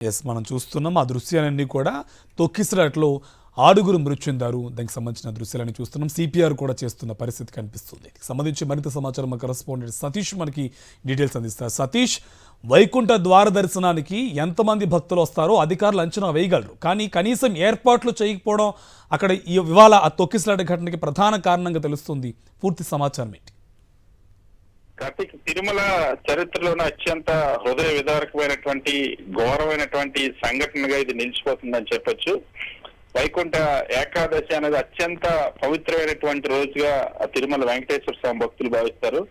మనం చూస్తున్నాం ఆ దృశ్యాలన్నీ కూడా తొక్కిసలాటలో 6 మృతి చెందారు. దానికి సంబంధించిన దృశ్యాలని చూస్తున్నాం. సిపిఆర్ కూడా చేస్తున్న పరిస్థితి కనిపిస్తుంది. సంబంధించి మరింత సమాచారం మా కరెస్పాండెంట్ సతీష్ మనకి డీటెయిల్స్ అందిస్తారు. సతీష్, వైకుంఠ ద్వార దర్శనానికి ఎంతమంది భక్తులు వస్తారో అధికారులు అంచనా వేయగలరు, కానీ కనీసం ఏర్పాట్లు చేయకపోవడం అక్కడ ఇవాళ ఆ తొక్కిసలాట ఘటనకి ప్రధాన కారణంగా తెలుస్తుంది. పూర్తి సమాచారం ఏంటి? కార్తీక్, తిరుమల చరిత్రలోనే అత్యంత హృదయ విదారకమైనటువంటి ఘోరమైనటువంటి సంఘటనగా ఇది నిలిచిపోతుందని చెప్పొచ్చు. వైకుంఠ ఏకాదశి అనేది అత్యంత పవిత్రమైనటువంటి రోజుగా తిరుమల వెంకటేశ్వర స్వామి భక్తులు భావిస్తారు.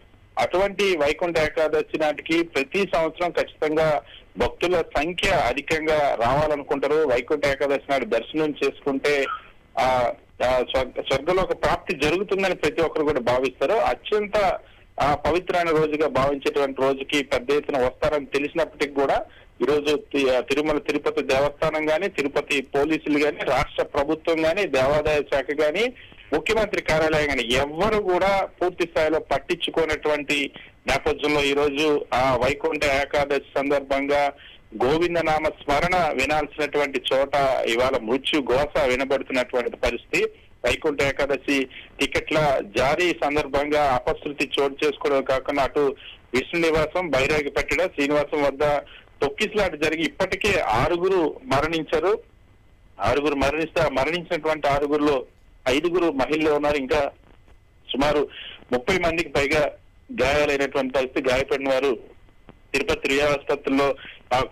అటువంటి వైకుంఠ ఏకాదశి నాటికి ప్రతి సంవత్సరం ఖచ్చితంగా భక్తుల సంఖ్య అధికంగా రావాలనుకుంటారు. వైకుంఠ ఏకాదశి నాడు దర్శనం చేసుకుంటే స్వర్గలోక ప్రాప్తి జరుగుతుందని ప్రతి ఒక్కరు కూడా భావిస్తారు. అత్యంత పవిత్రమైన రోజుగా భావించేటువంటి రోజుకి పెద్ద ఎత్తున వస్తారని తెలిసినప్పటికీ కూడా ఈరోజు తిరుమల తిరుపతి దేవస్థానం గాని, తిరుపతి పోలీసులు గాని, రాష్ట్ర ప్రభుత్వం గాని, దేవాదాయ శాఖ గాని, ముఖ్యమంత్రి కార్యాలయం గాని ఎవ్వరు కూడా పూర్తి స్థాయిలో పట్టించుకున్నటువంటి నేపథ్యంలో ఈ రోజు ఆ వైకుంఠ ఏకాదశి సందర్భంగా గోవిందనామ స్మరణ వినాల్సినటువంటి చోట ఇవాళ మృత్యు ఘోష వినబడుతున్నటువంటి పరిస్థితి. వైకుంఠ ఏకాదశి టికెట్ల జారీ సందర్భంగా అపశృతి చోటు చేసుకోవడం కాకుండా అటు విష్ణు నివాసం, బైరాగిపట్టిన శ్రీనివాసం వద్ద తొక్కిసలాట జరిగి ఇప్పటికే 6 మరణించారు. 6 మరణిస్తే మరణించినటువంటి 6లో 5 మహిళలు ఉన్నారు. ఇంకా సుమారు 30 మందికి పైగా గాయాలైనటువంటి పరిస్థితి. గాయపడిన వారు తిరుపతి రియా ఆసుపత్రిలో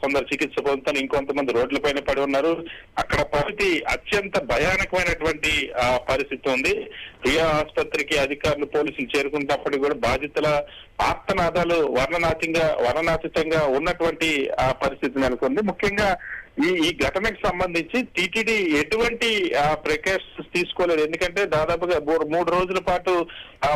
కొందరు చికిత్స పొందుతారు, ఇంకొంతమంది రోడ్లపైన పడి ఉన్నారు. అక్కడ పరిస్థితి అత్యంత భయానకమైనటువంటి పరిస్థితి ఉంది. రియా ఆసుపత్రికి అధికారులు, పోలీసులు చేరుకున్నప్పటికీ కూడా బాధితుల ఆర్తనాదాలు వర్ణనాతీతంగా ఉన్నటువంటి పరిస్థితి నెలకొంది. ముఖ్యంగా ఈ ఘటనకు సంబంధించి టీటీడీ ఎటువంటి ప్రికాషన్స్ తీసుకోలేదు. ఎందుకంటే దాదాపుగా 3 రోజుల పాటు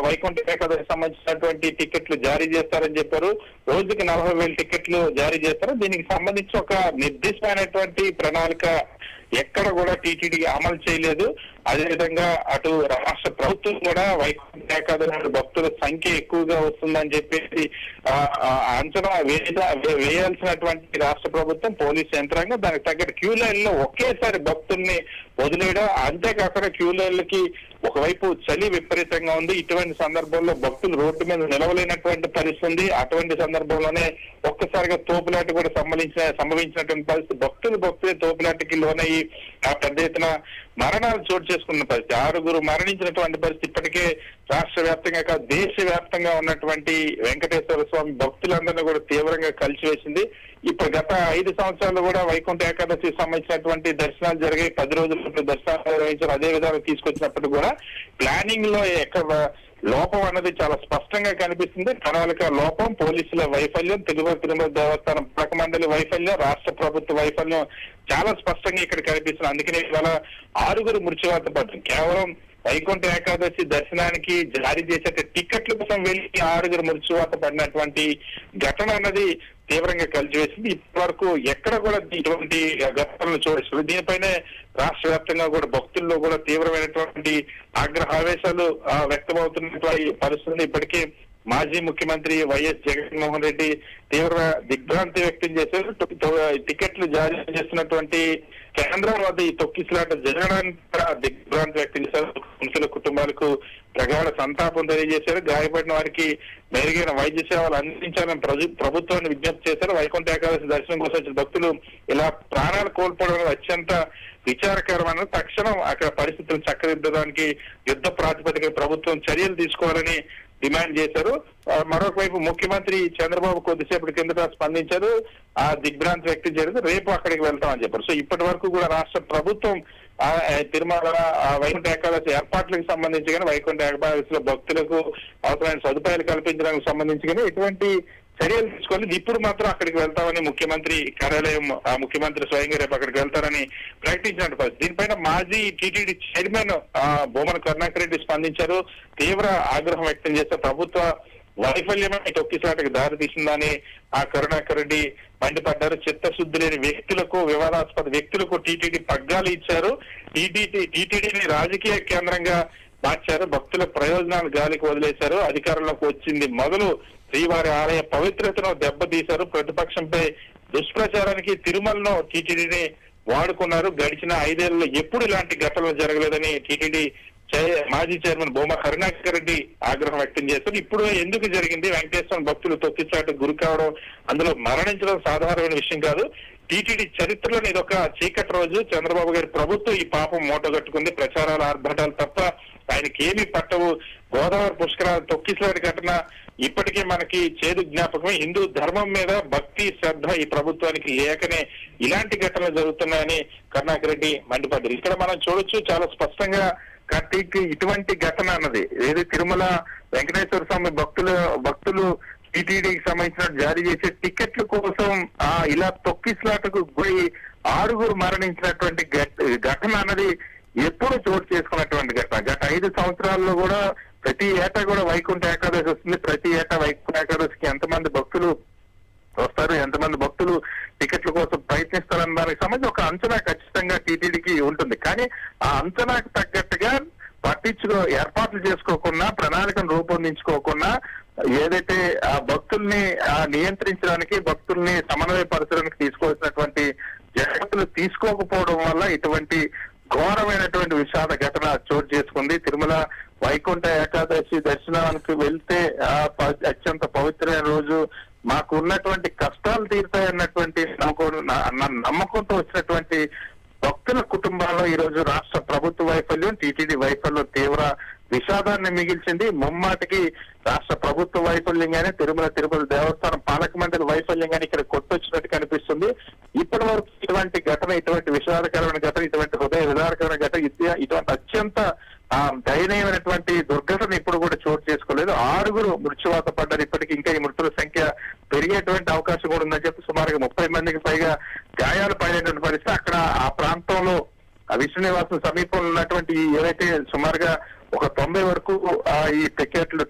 వైకుంఠ ఏకాదశి సంబంధించినటువంటి టికెట్లు జారీ చేస్తారని చెప్పారు. రోజుకి 40,000 టికెట్లు జారీ చేస్తారు. దీనికి సంబంధించి ఒక నిర్దిష్టమైనటువంటి ప్రణాళిక ఎక్కడ కూడా టీటీడీ అమలు చేయలేదు. అదేవిధంగా అటు రాష్ట్ర ప్రభుత్వం కూడా వైకుంఠ ఏకాదశి భక్తుల సంఖ్య ఎక్కువగా వస్తుందని చెప్పేసి అంచనా వేయాల్సినటువంటి రాష్ట్ర ప్రభుత్వం, పోలీసు యంత్రాంగం దానికి తగ్గట్టు క్యూ లైన్ లో ఒకేసారి భక్తుల్ని వదిలేయడం. అంతేకాకుండా క్యూ లైన్లకి ఒకవైపు చలి విపరీతంగా ఉంది. ఇటువంటి సందర్భంలో భక్తులు రోడ్డు మీద నిలవలేనటువంటి పరిస్థితి ఉంది. అటువంటి సందర్భంలోనే ఒక్కసారిగా తోపులాట కూడా సంభవించినటువంటి పరిస్థితి. భక్తులే తోపులాటకి లోనయ్యి పెద్ద ఎత్తున మరణాలు చోటు చేసుకున్న పరిస్థితి. 6 మరణించినటువంటి పరిస్థితి. ఇప్పటికే రాష్ట్ర వ్యాప్తంగా కాదు, దేశ వ్యాప్తంగా ఉన్నటువంటి వెంకటేశ్వర స్వామి భక్తులందరినీ కూడా తీవ్రంగా కలిసివేసింది. ఇప్పుడు గత 5 సంవత్సరాలు కూడా వైకుంఠ ఏకాదశికి సంబంధించినటువంటి దర్శనాలు జరిగాయి. 10 రోజుల దర్శనాలు నిర్వహించారు. అదే విధంగా తీసుకొచ్చినప్పుడు కూడా ప్లానింగ్ లో ఎక్కడ లోపం అన్నది చాలా స్పష్టంగా కనిపిస్తుంది. ప్రణాళిక లోపం, పోలీసుల వైఫల్యం, తిరుమల దేవస్థానం పాలక మండలి వైఫల్యం, రాష్ట్ర ప్రభుత్వ వైఫల్యం చాలా స్పష్టంగా ఇక్కడ కనిపిస్తుంది. అందుకనే ఇవాళ 6 మృత్యువాత పడ్డారు. కేవలం వైకుంఠ ఏకాదశి దర్శనానికి జారీ చేసే టికెట్ల కోసం వెళ్ళి 6 మృత్యువాత పడినటువంటి ఘటన అన్నది తీవ్రంగా కలిసివేసింది. ఇప్పటి వరకు ఎక్కడ కూడా ఇటువంటి ఘటనలు చూడవచ్చు. దీనిపైనే రాష్ట్ర వ్యాప్తంగా కూడా భక్తుల్లో కూడా తీవ్రమైనటువంటి ఆవేశాలు వ్యక్తమవుతున్నటువంటి పరిస్థితి. ఇప్పటికే మాజీ ముఖ్యమంత్రి వైఎస్ జగన్మోహన్ రెడ్డి తీవ్ర దిగ్భ్రాంతి వ్యక్తం చేశారు. టికెట్లు జారీ చేస్తున్నటువంటి కేంద్రం వద్ద ఈ తొక్కిసలాట జరగడానికి దిగ్భ్రాంతి వ్యక్తం చేశారు. మనుషుల కుటుంబాలకు ప్రగాఢ సంతాపం తెలియజేశారు. గాయపడిన వారికి మెరుగైన వైద్య సేవలు అందించాలని ప్రభుత్వాన్ని విజ్ఞప్తి చేశారు. వైకుంఠ ఏకాదశి దర్శనం కోసం వచ్చిన భక్తులు ఇలా ప్రాణాలు కోల్పోవడం అత్యంత విచారకరమైన. తక్షణం అక్కడ పరిస్థితులు చక్కదిద్దడానికి యుద్ధ ప్రాతిపదిక ప్రభుత్వం చర్యలు తీసుకోవాలని డిమాండ్ చేశారు. మరొక వైపు ముఖ్యమంత్రి చంద్రబాబు కొద్దిసేపటి కిందట స్పందించారు. ఆ దిగ్భ్రాంతి వ్యక్తం చేయలేదు. రేపు అక్కడికి వెళ్తామని చెప్పారు. సో ఇప్పటి వరకు కూడా రాష్ట్ర ప్రభుత్వం తిరుమల వైకుంఠ ఏకాదశి ఏర్పాట్లకు సంబంధించి కానీ, వైకుంఠ ఏకాదశిలో భక్తులకు అవసరమైన సదుపాయాలు కల్పించడానికి సంబంధించి కానీ ఎటువంటి చర్యలు తీసుకోలేదు. ఇప్పుడు మాత్రం అక్కడికి వెళ్తామని ముఖ్యమంత్రి కార్యాలయం, ముఖ్యమంత్రి స్వయంగా రేపు అక్కడికి వెళ్తారని ప్రకటించినట్టు పరిస్థితి. దీనిపైన మాజీ టీటీడీ చైర్మన్ భూమన కరుణాకర్ రెడ్డి స్పందించారు. తీవ్ర ఆగ్రహం వ్యక్తం చేస్తే ప్రభుత్వ వైఫల్యమే తొక్కిసలాటకు దారి తీసిందని కరుణాకర్ రెడ్డి మండిపడ్డారు. చిత్తశుద్ధి లేని వ్యక్తులకు, వివాదాస్పద వ్యక్తులకు టీటీడీ పగ్గాలు ఇచ్చారు. టీటీడీని రాజకీయ కేంద్రంగా మార్చారు. భక్తుల ప్రయోజనాలు గాలికి వదిలేశారు. అధికారంలోకి వచ్చింది మొదలు శ్రీవారి ఆలయ పవిత్రతను దెబ్బతీశారు. ప్రతిపక్షంపై దుష్ప్రచారానికి తిరుమలలో టీటీడీని వాడుకున్నారు. గడిచిన 5 ఏళ్లలో ఎప్పుడు ఇలాంటి ఘటనలు జరగలేదని టీటీడీ మాజీ చైర్మన్ భూమా కరుణాకర్ రెడ్డి ఆగ్రహం వ్యక్తం చేశారు. ఇప్పుడు ఎందుకు జరిగింది? వెంకటేశ్వర భక్తులు తొక్కిసాటు గురి కావడం, అందులో మరణించడం సాధారణమైన విషయం కాదు. టీటీడీ చరిత్రలోని ఇదొక చీకటి రోజు. చంద్రబాబు గారి ప్రభుత్వం ఈ పాపం మూటగట్టుకుంది. ప్రచారాల ఆర్భాటాలు తప్ప ఆయనకి ఏమీ పట్టవు. గోదావరి పుష్కరాలు తొక్కిసలాట ఘటన ఇప్పటికే మనకి చేదు జ్ఞాపకం. హిందూ ధర్మం మీద భక్తి శ్రద్ధ ఈ ప్రభుత్వానికి లేకనే ఇలాంటి ఘటనలు జరుగుతున్నాయని కరుణాకర్ రెడ్డి మండిపడ్డారు. ఇక్కడ మనం చూడొచ్చు చాలా స్పష్టంగా కార్తీక్, ఇటువంటి ఘటన అన్నది ఏది తిరుమల వెంకటేశ్వర స్వామి భక్తులు టీటీడీకి సంబంధించిన జారీ చేసే టికెట్ల కోసం ఇలా తొక్కిసలాటకు గురి 6 మరణించినటువంటి ఘటన అన్నది ఎప్పుడు చోటు చేసుకున్నటువంటి ఘటన. గత 5 సంవత్సరాల్లో కూడా ప్రతి ఏటా కూడా వైకుంఠ ఏకాదశి వస్తుంది. ప్రతి ఏటా వైకుంఠ ఏకాదశికి ఎంతమంది భక్తులు వస్తారు, ఎంతమంది భక్తులు టికెట్ల కోసం ప్రయత్నిస్తారన్న దానికి సంబంధించి ఒక అంచనా ఖచ్చితంగా టీటీడీకి ఉంటుంది. కానీ ఆ అంచనాకు తగ్గట్టుగా ఏర్పాట్లు చేసుకోకుండా, ప్రణాళికను రూపొందించుకోకుండా, ఏదైతే ఆ భక్తుల్ని నియంత్రించడానికి, భక్తుల్ని సమన్వయపరచడానికి తీసుకోవాల్సినటువంటి జాగ్రత్తలు తీసుకోకపోవడం వల్ల ఇటువంటి ఘోరమైనటువంటి విషాద ఘటన చోటు చేసుకుంది. తిరుమల వైకుంఠ ఏకాదశి దర్శనానికి వెళ్తే అత్యంత పవిత్రమైన రోజు, మాకు ఉన్నటువంటి కష్టాలు తీరుతాయన్నటువంటి నమ్మకంతో వచ్చినటువంటి భక్తుల కుటుంబాల్లో ఈ రోజు రాష్ట్ర ప్రభుత్వ వైఫల్యం, టీటీడీ వైఫల్యం తీవ్ర విషాదాన్ని మిగిల్చింది. ముమ్మాటికి రాష్ట్ర ప్రభుత్వ వైఫల్యం గానీ, తిరుపతి దేవస్థానం పాలక మండలి వైఫల్యం గానీ ఇక్కడ కొట్టొచ్చినట్టు కనిపిస్తుంది. ఇప్పటి వరకు ఇటువంటి ఘటన, ఇటువంటి విషాదకరమైన ఘటన, ఇటువంటి హృదయ విదారకరమైన ఘటన, ఇటువంటి అత్యంత దయనీయమైనటువంటి దుర్ఘటన ఇప్పుడు కూడా చోటు చేసుకోలేదు. 6 మృత్యువాత పడ్డారు. ఇప్పటికీ ఇంకా ఈ మృతుల సంఖ్య పెరిగేటువంటి అవకాశం కూడా ఉందని చెప్పి సుమారుగా 30 మందికి పైగా గాయాలు పడినటువంటి పరిస్థితి. అక్కడ ఆ ప్రాంతంలో విష్ణు నివాసం సమీపంలో ఉన్నటువంటి ఏవైతే సుమారుగా ఒక 90 వరకు ఈ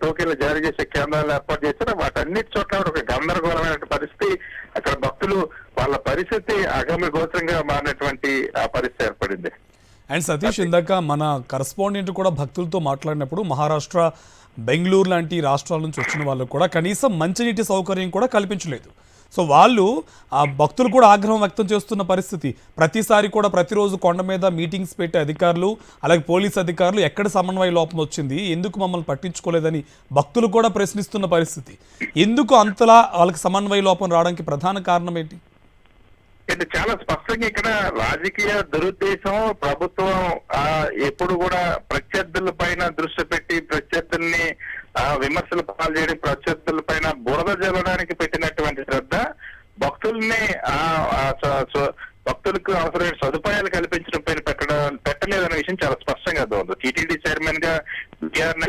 టోకెన్లు జారీ చేసే కేంద్రాలు ఏర్పాటు చేశారో వాటన్నిటి చోట్ల ఒక గందరగోళమైన పరిస్థితి. అక్కడ భక్తులు వాళ్ళ పరిస్థితి అగమ్య గోచరంగా మారినటువంటి పరిస్థితి ఏర్పడింది. అండ్ సతీష్, ఇందాక మన కరస్పాండెంట్ కూడా భక్తులతో మాట్లాడినప్పుడు మహారాష్ట్ర, బెంగళూరు లాంటి రాష్ట్రాల నుంచి వచ్చిన వాళ్ళకు కూడా కనీసం మంచినీటి సౌకర్యం కూడా కల్పించలేదు. సో వాళ్ళు ఆ భక్తులు కూడా ఆగ్రహం వ్యక్తం చేస్తున్న పరిస్థితి. ప్రతిసారి కూడా ప్రతిరోజు కొండ మీద మీటింగ్స్ పెట్టే అధికారులు, అలాగే పోలీస్ అధికారులు ఎక్కడ సమన్వయ లోపం వచ్చింది, ఎందుకు మమ్మల్ని పట్టించుకోలేదని భక్తులు కూడా ప్రశ్నిస్తున్న పరిస్థితి. ఎందుకు అంతలా వాళ్ళకి సమన్వయ లోపం రావడానికి ప్రధాన కారణం ఏంటి? అంటే చాలా స్పష్టంగా ఇక్కడ రాజకీయ దురుద్దేశం. ప్రభుత్వం ఎప్పుడు కూడా ప్రత్యర్థుల పైన దృష్టి పెట్టి ప్రత్యర్థుల్ని విమర్శలు పాలు చేయడం, ప్రత్యర్థుల పైన బురద జల్లడానికి పెట్టినటువంటి శ్రద్ధ భక్తులకు అవసరమైన సదుపాయాలు కల్పించడం పైన పెట్టలేదనే విషయం చాలా స్పష్టంగా ఉంది. టీటీడీ చైర్మన్ గా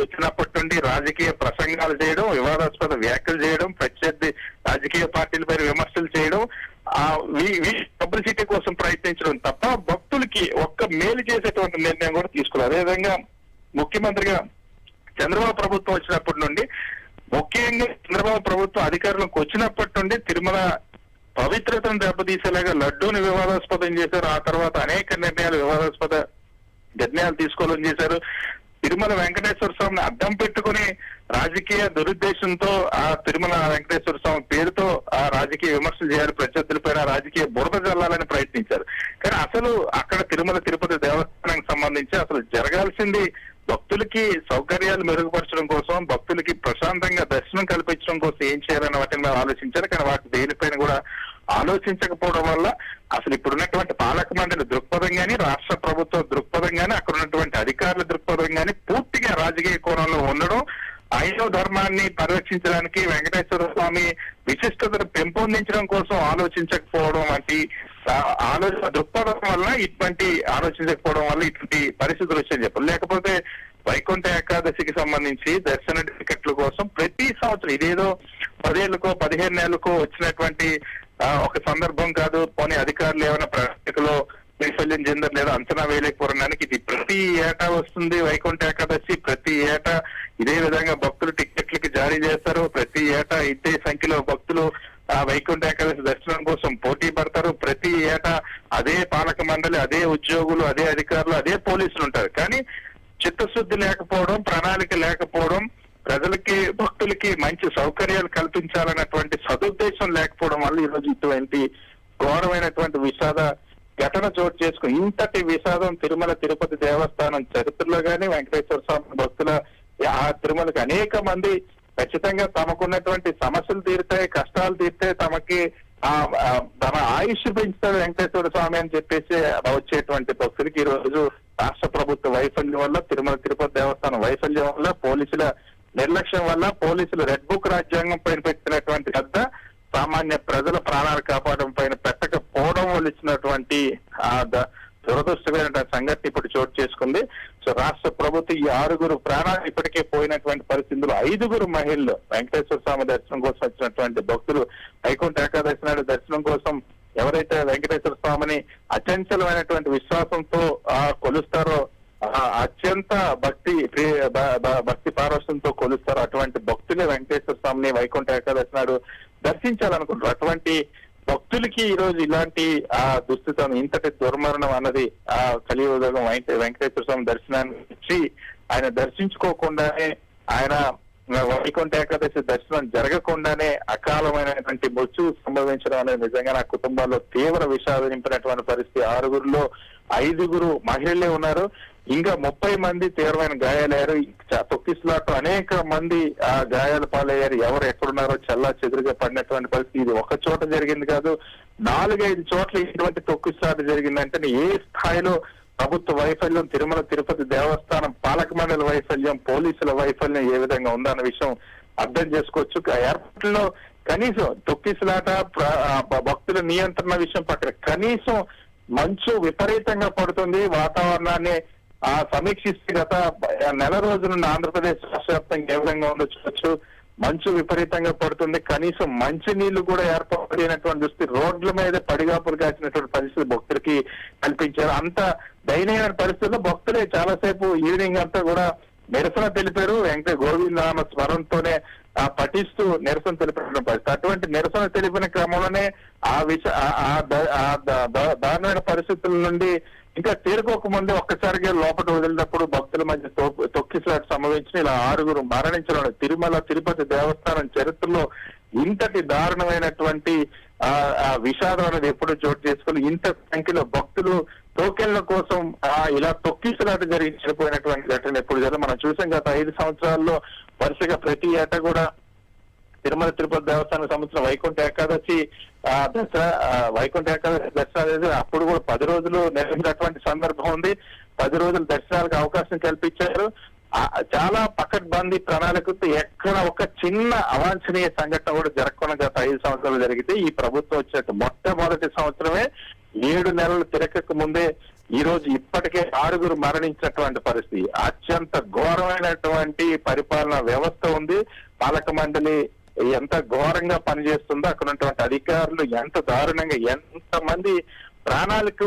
వచ్చినప్పటి నుండి రాజకీయ ప్రసంగాలు చేయడం, వివాదాస్పద వ్యాఖ్యలు చేయడం, ప్రత్యర్థి రాజకీయ పార్టీల పైన విమర్శలు చేయడం, పబ్లిసిటీ కోసం ప్రయత్నించడం తప్ప భక్తులకి ఒక్క మేలు చేసేటువంటి నిర్ణయం కూడా తీసుకోలేదు. అదేవిధంగా ముఖ్యమంత్రిగా చంద్రబాబు ప్రభుత్వం వచ్చినప్పటి నుండి, ముఖ్యంగా చంద్రబాబు ప్రభుత్వం అధికారంలోకి వచ్చినప్పటి నుండి తిరుమల పవిత్రతను దెబ్బతీసేలాగా లడ్డూని వివాదాస్పదం చేశారు. ఆ తర్వాత అనేక వివాదాస్పద నిర్ణయాలు తీసుకోవాలని చేశారు. తిరుమల వెంకటేశ్వర స్వామిని అడ్డం పెట్టుకుని రాజకీయ దురుద్దేశంతో ఆ తిరుమల వెంకటేశ్వర స్వామి పేరుతో ఆ రాజకీయ విమర్శలు చేయాలి, ప్రత్యర్థులపైన రాజకీయ బురద జల్లాలని ప్రయత్నించారు. కానీ అసలు అక్కడ తిరుపతి దేవస్థానానికి సంబంధించి అసలు జరగాల్సింది భక్తులకి సౌకర్యాలు మెరుగుపరచడం కోసం, భక్తులకి ప్రశాంతంగా దర్శనం కల్పించడం కోసం ఏం చేయాలని వాటిని మేము ఆలోచించారు. కానీ వాటి దేనిపైన కూడా ఆలోచించకపోవడం వల్ల అసలు ఇప్పుడున్నటువంటి పాలక మండలి దృక్పథం గానీ, రాష్ట్ర ప్రభుత్వ దృక్పథం గానీ, అక్కడ ఉన్నటువంటి అధికారుల దృక్పథం గానీ పూర్తిగా రాజకీయ కోణంలో ఉండడం, ఐదవ ధర్మాన్ని పరిరక్షించడానికి వెంకటేశ్వర స్వామి విశిష్టతను పెంపొందించడం కోసం ఆలోచించకపోవడం వంటి దృక్పథం వల్ల ఆలోచించకపోవడం వల్ల ఇటువంటి పరిస్థితులు వచ్చాయని చెప్పాలి. లేకపోతే వైకుంఠ ఏకాదశికి సంబంధించి దర్శన టికెట్ల కోసం ప్రతి సంవత్సరం ఇదేదో 10 ఏళ్లకో 15 ఏళ్లకో వచ్చినటువంటి ఒక సందర్భం కాదు. పోనీ అధికారులు ఏమైనా ప్రణాళికలో వైఫల్యం చెందరు లేదా అంచనా వేయలేకపోవడానికి ఇది ప్రతి ఏటా వస్తుంది. వైకుంఠ ఏకాదశి ప్రతి ఏటా ఇదే విధంగా భక్తులు టికెట్లకి జారీ చేస్తారు. ప్రతి ఏటా ఇదే సంఖ్యలో భక్తులు వైకుంఠ ఏకాదశి దర్శనం కోసం పోటీ పడతారు. ప్రతి ఏటా అదే పాలక మండలి, అదే ఉద్యోగులు, అదే అధికారులు, అదే పోలీసులు ఉంటారు. కానీ చిత్తశుద్ధి లేకపోవడం, ప్రణాళిక లేకపోవడం, ప్రజలకి భక్తులకి మంచి సౌకర్యాలు కల్పించాలన్నటువంటి సదుద్దేశం లేకపోవడం వల్ల ఈరోజు ఇటువంటి ఘోరమైనటువంటి విషాద ఘటన చోటు చేసుకుని ఇంతటి విషాదం తిరుమల తిరుపతి దేవస్థానం చరిత్రలో గాని వెంకటేశ్వర స్వామి భక్తుల ఆ తిరుమలకి అనేక మంది ఖచ్చితంగా తమకున్నటువంటి సమస్యలు తీరుతాయి, కష్టాలు తీరుతాయి, తమకి తమ ఆయుష్ పెంచుతాడు వెంకటేశ్వర స్వామి అని చెప్పేసి వచ్చేటువంటి భక్తులకి ఈ రోజు రాష్ట్ర ప్రభుత్వ వైఫల్యం వల్ల, తిరుమల తిరుపతి దేవస్థానం వైఫల్యం వల్ల, పోలీసుల నిర్లక్ష్యం వల్ల, పోలీసులు రెడ్ బుక్ రాజ్యాంగం పైన పెట్టినటువంటి శ్రద్ధ సామాన్య ప్రజల ప్రాణాలు కాపాడడం పైన పెట్టకపోవడం వల్ల ఇచ్చినటువంటి దురదృష్టమైన సంఘటన ఇప్పుడు చోటు చేసుకుంది. సో రాష్ట్ర ప్రభుత్వం ఈ 6 ప్రాణాలు ఇప్పటికే పోయినటువంటి పరిస్థితుల్లో 5 మహిళలు వెంకటేశ్వర స్వామి దర్శనం కోసం వచ్చినటువంటి భక్తులు వైకుంఠ ఏకాదశి నాడు దర్శనం కోసం ఎవరైతే వెంకటేశ్వర స్వామిని అచంచలమైనటువంటి విశ్వాసంతో కొలుస్తారో, అత్యంత భక్తి పారవశ్యంతో కొలుస్తారో అటువంటి భక్తులే వెంకటేశ్వర స్వామిని వైకుంఠ ఏకాదశి నాడు దర్శించాలనుకుంటారు. అటువంటి భక్తులకి ఈ రోజు ఇలాంటి దుస్థితం, ఇంతటి దుర్మరణం అన్నది కలియుగం వెంకటేశ్వర స్వామి దర్శనాన్ని ఇచ్చి ఆయన దర్శించుకోకుండానే, ఆయన వైకుంఠ ఏకాదశి దర్శనం జరగకుండానే అకాలమైనటువంటి మృత్యు సంభవించడం అనేది నిజంగా నా కుటుంబాల్లో తీవ్ర విషాదం నింపినటువంటి పరిస్థితి. 6 5 మహిళలే ఉన్నారు, ఇంకా 30 మంది తీవ్రమైన గాయాలయ్యారు. తొక్కిసలాట అనేక మంది గాయాల పాలయ్యారు. ఎవరు ఎక్కడున్నారో చల్లా చెదురుగా పడినటువంటి పరిస్థితి. ఇది ఒక చోట జరిగింది కాదు, 4-5 చోట్ల ఇటువంటి తొక్కిసలాట జరిగిందంటే ఏ స్థాయిలో ప్రభుత్వ వైఫల్యం, తిరుమల తిరుపతి దేవస్థానం పాలక మండలి వైఫల్యం, పోలీసుల వైఫల్యం ఏ విధంగా ఉందన్న విషయం అర్థం చేసుకోవచ్చు. ఎయిర్పోర్ట్ లో కనీసం తొక్కిసలాట, భక్తుల నియంత్రణ విషయం పక్కన కనీసం మంచు విపరీతంగా పడుతుంది. వాతావరణాన్ని సమీక్షిస్తే గత నెల రోజుల నుండి ఆంధ్రప్రదేశ్ రాష్ట్ర వ్యాప్తంగా ఏ విధంగా ఉందో చూడొచ్చు. మంచు విపరీతంగా పడుతుంది, కనీసం మంచి నీళ్లు కూడా ఏర్పడినటువంటి దృష్టి, రోడ్ల మీద పడిగాపులు కాసినటువంటి పరిస్థితి భక్తులకి కల్పించారు. అంత దయనీయమైన పరిస్థితుల్లో భక్తులే చాలాసేపు ఈవినింగ్ అంతా కూడా నిరసన తెలిపారు. గోవిందనామ స్మరణతోనే పఠిస్తూ నిరసన తెలిపిన పరిస్థితి. అటువంటి నిరసన తెలిపిన క్రమంలోనే దారుణమైన పరిస్థితుల నుండి ఇంకా తేరుకోక ముందే ఒక్కసారిగా లోపల వదిలినప్పుడు భక్తుల మధ్య తొక్కిసలాట సంభవించిన ఇలా 6 మరణించడం తిరుమల తిరుపతి దేవస్థానం చరిత్రలో ఇంతటి దారుణమైనటువంటి విషాదం అనేది ఎప్పుడు చోటు చేసుకుని ఇంత సంఖ్యలో భక్తులు టోకెన్ల కోసం ఇలా తొక్కిసలాట జరిగి చనిపోయినటువంటి ఘటన ఎప్పుడు జరిగింది మనం చూసాం. గత 5 సంవత్సరాల్లో వరుసగా ప్రతి ఏటా కూడా తిరుమల తిరుపతి దేవస్థానం సంబంధించిన వైకుంఠ ఏకాదశి దర్శనం అనేది అప్పుడు కూడా 10 రోజులు నిర్వహించినటువంటి సందర్భం ఉంది. 10 రోజుల దర్శనాలకు అవకాశం కల్పించారు. చాలా పకడ్బందీ ప్రణాళికతో ఎక్కడ ఒక చిన్న అవాంఛనీయ సంఘటన కూడా జరగకుండా గత 5 సంవత్సరాలు జరిగితే ఈ ప్రభుత్వం వచ్చేట మొట్టమొదటి సంవత్సరమే 7 నెలలు తిరగక ముందే ఈ రోజు ఇప్పటికే 6 మరణించినటువంటి పరిస్థితి. అత్యంత ఘోరమైనటువంటి పరిపాలనా వ్యవస్థ ఉంది. పాలక మండలి ఎంత ఘోరంగా పనిచేస్తుందో, అక్కడ ఉన్నటువంటి అధికారులు ఎంత దారుణంగా, ఎంత మంది ప్రాణాలకు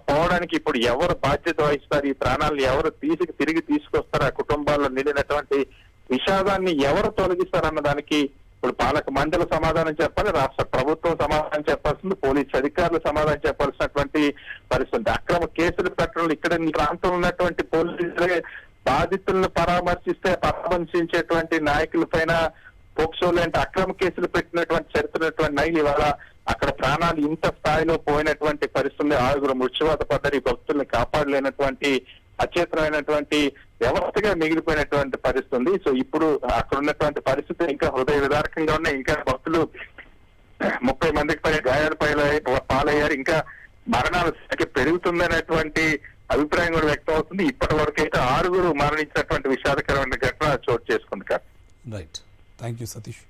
పోవడానికి ఇప్పుడు ఎవరు బాధ్యత వహిస్తారు, ఈ ప్రాణాలను ఎవరు తిరిగి తీసుకొస్తారు, ఆ కుటుంబాల్లో నిలినటువంటి విషాదాన్ని ఎవరు తొలగిస్తారన్న దానికి ఇప్పుడు పాలక మండలి సమాధానం చెప్పాలి, రాష్ట్ర ప్రభుత్వం సమాధానం చెప్పాల్సింది, పోలీసు అధికారులు సమాధానం చెప్పాల్సినటువంటి పరిస్థితి. అక్రమ కేసులు పెట్టడం, ఇక్కడ ఈ ప్రాంతంలో ఉన్నటువంటి పోలీసులే బాధితులను పరామర్శించేటువంటి నాయకుల పైన పోక్సో లాంటి అక్రమ కేసులు పెట్టినటువంటి చరిత్రటువంటి నాయకులు ఇవాళ అక్కడ ప్రాణాలు ఇంత స్థాయిలో పోయినటువంటి పరిస్థితుల్లో 6 మృత్యువాత పడ్డారు. ఈ భక్తుల్ని కాపాడలేనటువంటి అచేతనమైనటువంటి వ్యవస్థగా మిగిలిపోయినటువంటి పరిస్థితి ఉంది. సో ఇప్పుడు అక్కడ ఉన్నటువంటి పరిస్థితి ఇంకా హృదయ విదారకంగా ఉన్నాయి. ఇంకా భక్తులు 30 మందికి పైన గాయాల పాలయ్యారు. ఇంకా మరణాల సంఖ్య పెరుగుతుందనేటువంటి అభిప్రాయం కూడా వ్యక్తం అవుతుంది. ఇప్పటి వరకు అయితే 6 మరణించినటువంటి విషాదకరమైన ఘటన చోటు చేసుకుంది. Right, thank you Satish.